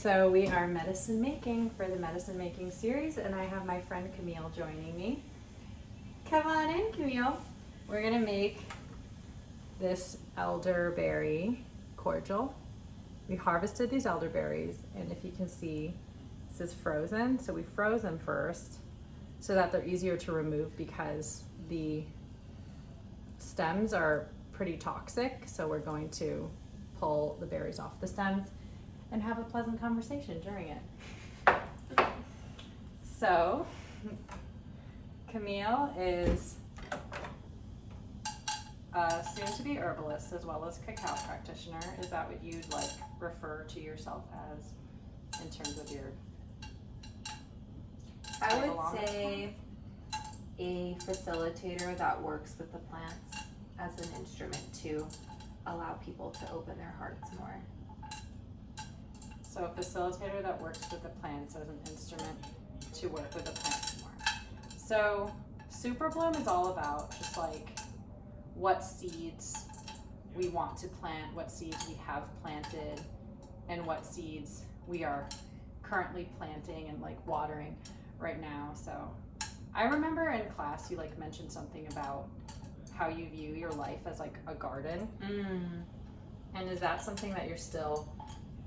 So we are medicine making for the medicine making series, and I have my friend Camille joining me. Come on in, Camille. We're gonna make this elderberry cordial. We harvested these elderberries, and if you can see, this is frozen. So we froze them first so that they're easier to remove because the stems are pretty toxic. So we're going to pull the berries off the stems and have a pleasant conversation during it. So, Camille is a soon-to-be herbalist as well as cacao practitioner. Is that what you'd like refer to yourself as in terms of your? I would say a facilitator that works with the plants as an instrument to allow people to open their hearts more. So a facilitator that works with the plants as an instrument to work with the plants more. So Super Bloom is all about just like what seeds we want to plant, what seeds we have planted, and what seeds we are currently planting and like watering right now. So I remember in class you like mentioned something about how you view your life as like a garden. And is that something that you're still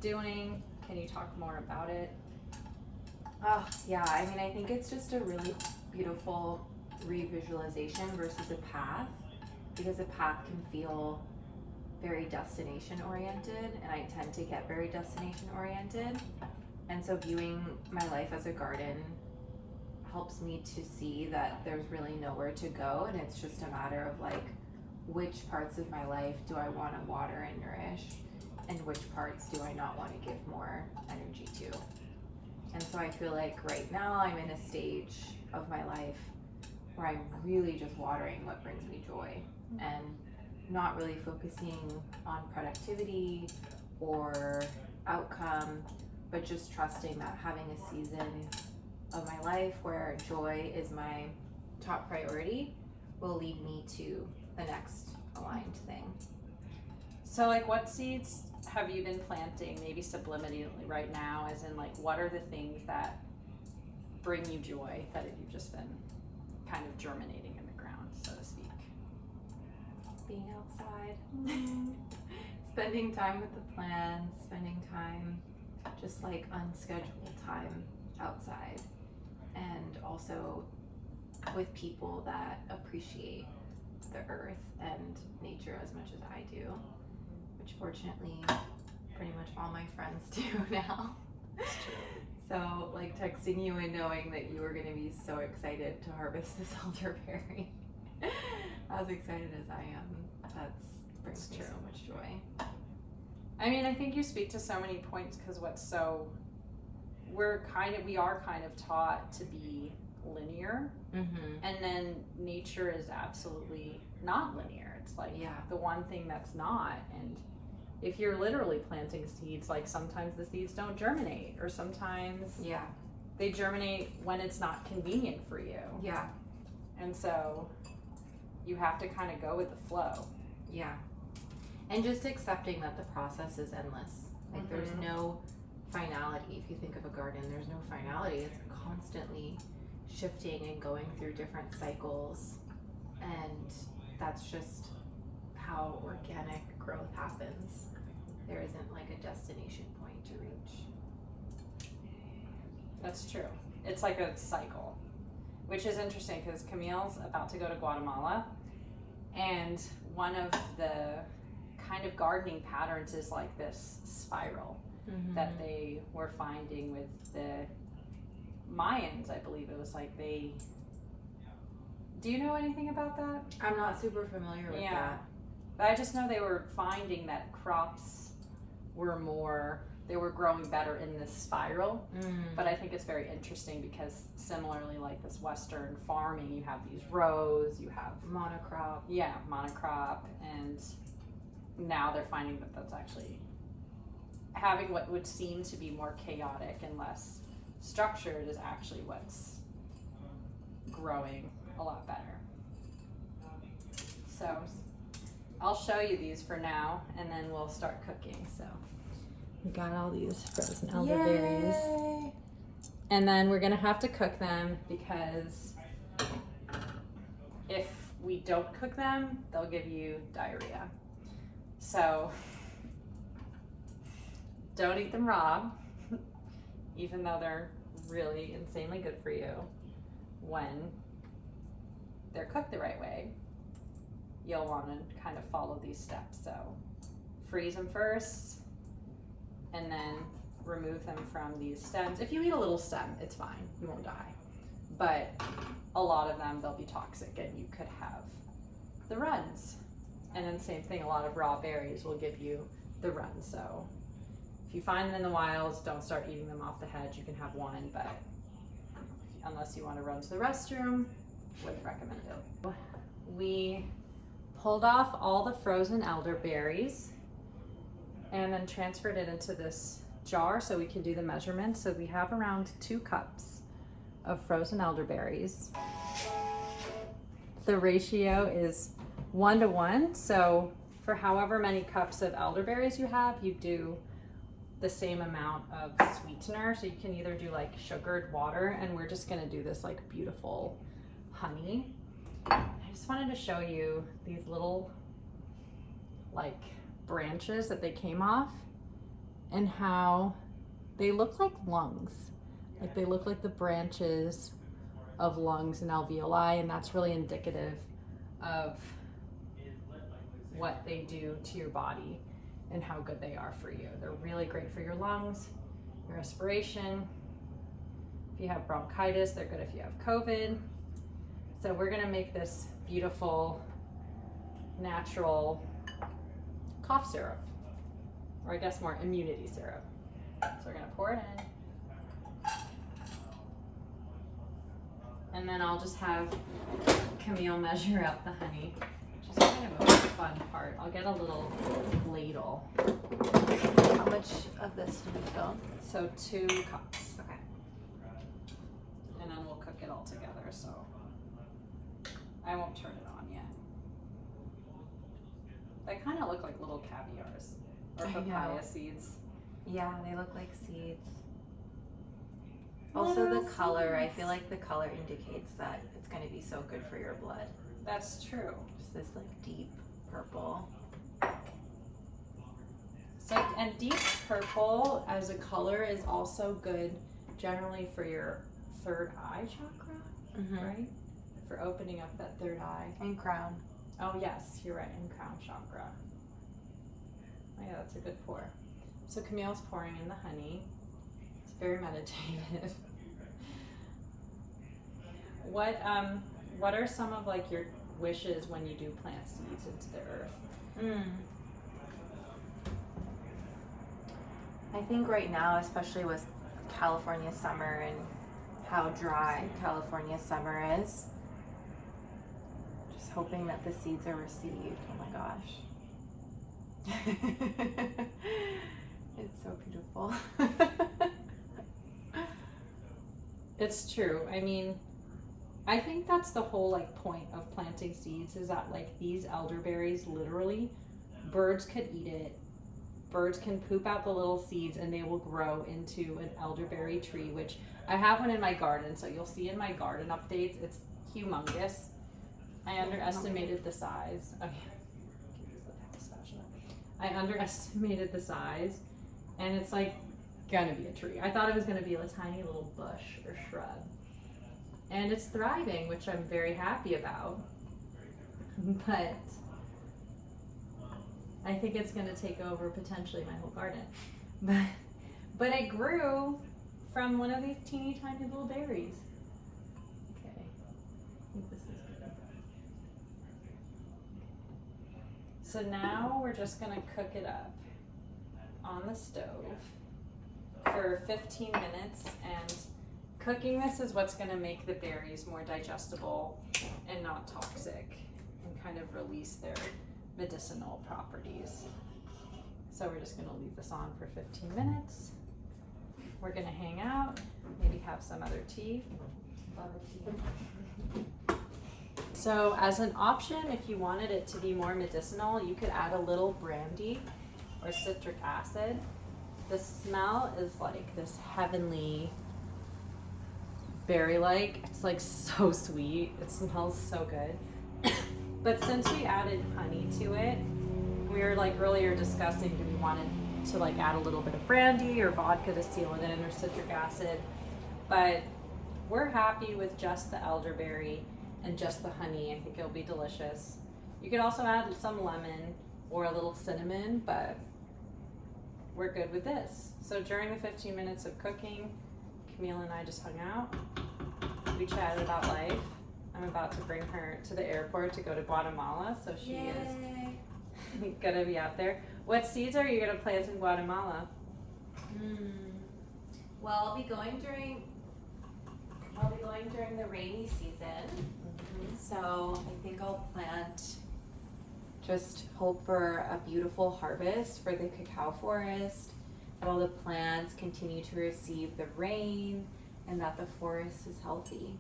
doing? Can you talk more about it? Oh, yeah. I mean, I think it's just a really beautiful revisualization versus a path, because a path can feel very destination oriented, and I tend to get very destination oriented. And so viewing my life as a garden helps me to see that there's really nowhere to go, and it's just a matter of like, which parts of my life do I want to water and nourish, and which parts do I not want to give more energy to. And so I feel like right now I'm in a stage of my life where I'm really just watering what brings me joy and not really focusing on productivity or outcome, but just trusting that having a season of my life where joy is my top priority will lead me to the next aligned thing. So like what seeds have you been planting maybe subliminally right now, as in like what are the things that bring you joy that you've just been kind of germinating in the ground, so to speak? Being outside, spending time with the plants, spending time just like unscheduled time outside, and also with people that appreciate the earth and nature as much as I do, which fortunately pretty much all my friends do now. So like texting you and knowing that you were going to be so excited to harvest this elderberry, as excited as I am, that brings me so much joy. I mean, I think you speak to so many points, because we are kind of taught to be linear, and then nature is absolutely not linear. It's like the one thing that's not. And if you're literally planting seeds, like sometimes the seeds don't germinate, or sometimes they germinate when it's not convenient for you. And so you have to kind of go with the flow. And just accepting that the process is endless. Like there's no finality. If you think of a garden, there's no finality. It's constantly shifting and going through different cycles, and that's just how organic growth happens. There isn't like a destination point to reach. That's true. It's like a cycle, which is interesting because Camille's about to go to Guatemala, and one of the kind of gardening patterns is like this spiral that they were finding with the Mayans. I believe it was like do you know anything about that? I'm not super familiar with that. But I just know they were finding that crops were growing better in this spiral. But I think it's very interesting because similarly, like this Western farming, you have these rows, you have monocrop. And now they're finding that that's actually having what would seem to be more chaotic and less structured is actually what's growing a lot better. So I'll show you these for now, and then we'll start cooking. So We got all these frozen elderberries. Yay! And then we're gonna have to cook them because if we don't cook them, they'll give you diarrhea. So don't eat them raw, even though they're really insanely good for you. When they're cooked the right way, you'll want to kind of follow these steps. So freeze them first and then remove them from these stems. If you eat a little stem, it's fine, you won't die. But a lot of them, they'll be toxic and you could have the runs. And then same thing, a lot of raw berries will give you the runs. So if you find them in the wilds, don't start eating them off the hedge. You can have one, but unless you want to run to the restroom, wouldn't recommend it. We pulled off all the frozen elderberries and then transferred it into this jar so we can do the measurements. So we have around 2 cups of frozen elderberries. The ratio is 1 to 1. So for however many cups of elderberries you have, you do the same amount of sweetener. So you can either do like sugared water, and we're just gonna do this like beautiful honey. I just wanted to show you these little like branches that they came off and how they look like lungs. Like they look like the branches of lungs and alveoli, and that's really indicative of what they do to your body and how good they are for you. They're really great for your lungs, your respiration. If you have bronchitis, they're good if you have COVID. So we're gonna make this beautiful, natural cough syrup, or I guess more immunity syrup. So we're gonna pour it in. And then I'll just have Camille measure out the honey, which is kind of a fun part. I'll get a little ladle. How much of this do we fill? So 2 cups. Okay. And then we'll cook it all together, so I won't turn it on yet. They kind of look like little caviars or papaya seeds. Yeah, they look like seeds. Also the color, I feel like the color indicates that it's going to be so good for your blood. That's true. Just this like deep purple. So, and deep purple as a color is also good generally for your third eye chakra, right? For opening up that third eye. And crown. Oh yes, you're right, in crown chakra. Oh yeah, that's a good pour. So Camille's pouring in the honey. It's very meditative. What are some of like your wishes when you do plant seeds into the earth? I think right now, especially with California summer and how dry California summer is, just hoping that the seeds are received. Oh my gosh. It's so beautiful. It's true. I mean, I think that's the whole like point of planting seeds, is that like these elderberries, literally, birds could eat it. Birds can poop out the little seeds and they will grow into an elderberry tree, which I have one in my garden. So you'll see in my garden updates, it's humongous. I underestimated the size. Okay. I underestimated the size, and it's like gonna be a tree. I thought it was gonna be a tiny little bush or shrub. And it's thriving, which I'm very happy about. But I think it's gonna take over potentially my whole garden. But it grew from one of these teeny tiny little berries. Okay, I think this is good. So now we're just gonna cook it up on the stove for 15 minutes, and cooking this is what's gonna make the berries more digestible and not toxic, and kind of release their medicinal properties. So we're just gonna leave this on for 15 minutes. We're gonna hang out, maybe have some other tea. So as an option, if you wanted it to be more medicinal, you could add a little brandy or citric acid The smell is like this heavenly berry-like. It's like so sweet. It smells so good. But since we added honey to it, we were like earlier discussing, do we wanted to like add a little bit of brandy or vodka to seal it in, or citric acid. But we're happy with just the elderberry and just the honey. I think it'll be delicious. You could also add some lemon or a little cinnamon, but we're good with this. So during the 15 minutes of cooking, Camille and I just hung out. We chatted about life. I'm about to bring her to the airport to go to Guatemala, so she is gonna be out there. What seeds are you gonna plant in Guatemala? Well, I'll be going during the rainy season. So I think I'll plant, just hope for a beautiful harvest for the cacao forest, that all the plants continue to receive the rain, and that the forest is healthy.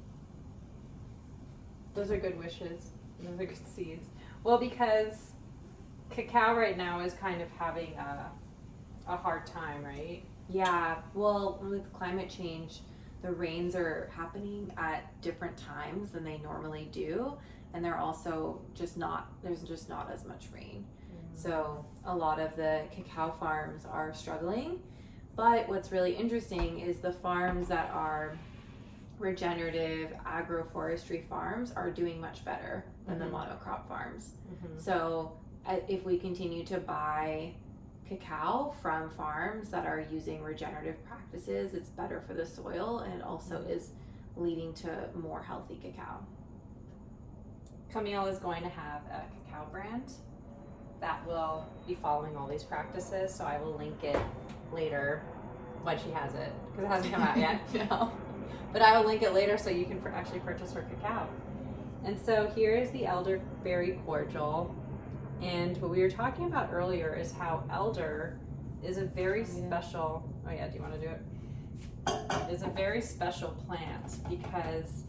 Those are good wishes. Those are good seeds. Well, because cacao right now is kind of having a hard time, right? Yeah, well, with climate change, the rains are happening at different times than they normally do, and they're also there's just not as much rain. So a lot of the cacao farms are struggling. But what's really interesting is the farms that are regenerative agroforestry farms are doing much better than the monocrop farms. So if we continue to buy cacao from farms that are using regenerative practices, it's better for the soil, and it also is leading to more healthy cacao. Camille is going to have a cacao brand that will be following all these practices, so I will link it later when she has it, because it hasn't come out yet. No. But I will link it later so you can actually purchase her cacao. And so here is the elderberry cordial. And what we were talking about earlier is how elder is a very special, do you want to do it? It's a very special plant because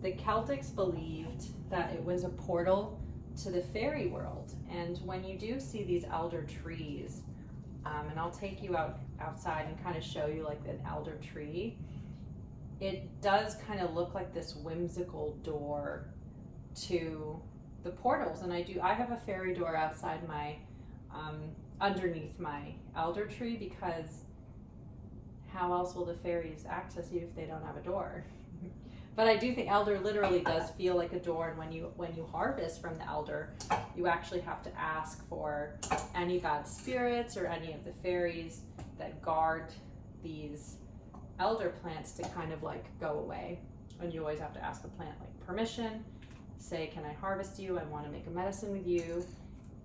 the Celtics believed that it was a portal to the fairy world. And when you do see these elder trees, and I'll take you outside and kind of show you like an elder tree, it does kind of look like this whimsical door to the portals. And I have a fairy door outside my underneath my elder tree, because how else will the fairies access you if they don't have a door? But I do think elder literally does feel like a door, and when you harvest from the elder, you actually have to ask for any god spirits or any of the fairies that guard these elder plants to kind of like go away. And you always have to ask the plant like permission, say, can I harvest you? I want to make a medicine with you.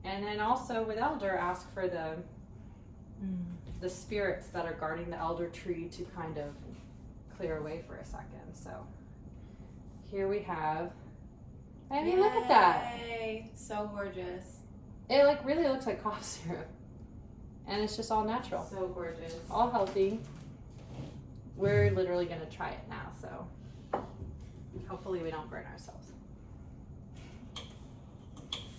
And then also with elder, ask for the spirits that are guarding the elder tree to kind of clear away for a second. So here we have, I mean, look at that. So gorgeous. It like really looks like cough syrup. And it's just all natural. So gorgeous. All healthy. We're literally gonna try it now, so hopefully we don't burn ourselves.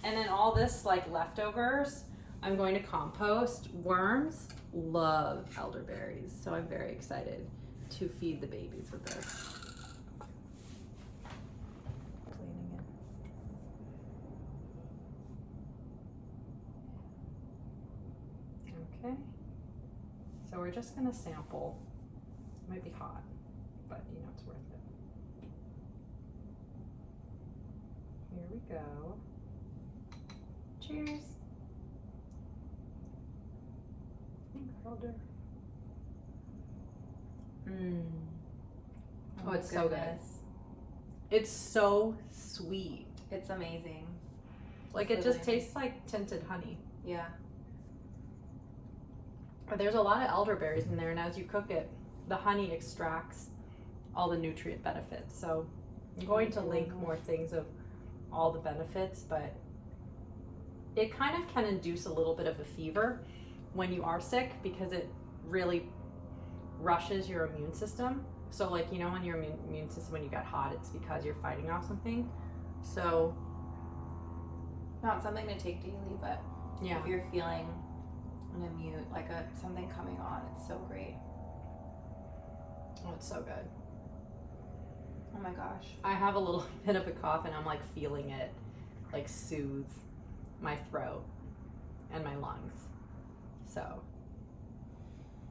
And then all this like leftovers, I'm going to compost. Worms love elderberries, so I'm very excited to feed the babies with this. Cleaning it. Okay. So we're just gonna sample. It might be hot, but you know it's worth it. Here we go. Cheers. Elder. Oh, it's so good. It's so sweet. It's amazing. Like it just tastes like tinted honey. Yeah. But there's a lot of elderberries in there, and as you cook it, the honey extracts all the nutrient benefits. So I'm going to link more things of all the benefits, but it kind of can induce a little bit of a fever when you are sick, because it really rushes your immune system. So like, you know, when your immune system, when you get hot, it's because you're fighting off something. So not something to take daily, but yeah, if you're feeling an immune, like something coming on. It's so great. Oh, it's so good. Oh my gosh. I have a little bit of a cough and I'm like feeling it like soothe my throat and my lungs. So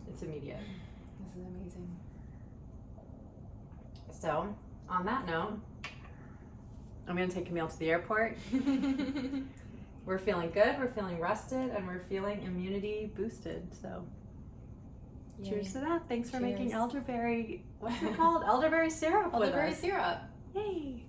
it's immediate. This is amazing. So on that note, I'm gonna take Camille to the airport. We're feeling good, we're feeling rested, and we're feeling immunity boosted. So cheers to that. Thanks for making elderberry, what's it called? Elderberry syrup with us. Elderberry syrup. Yay.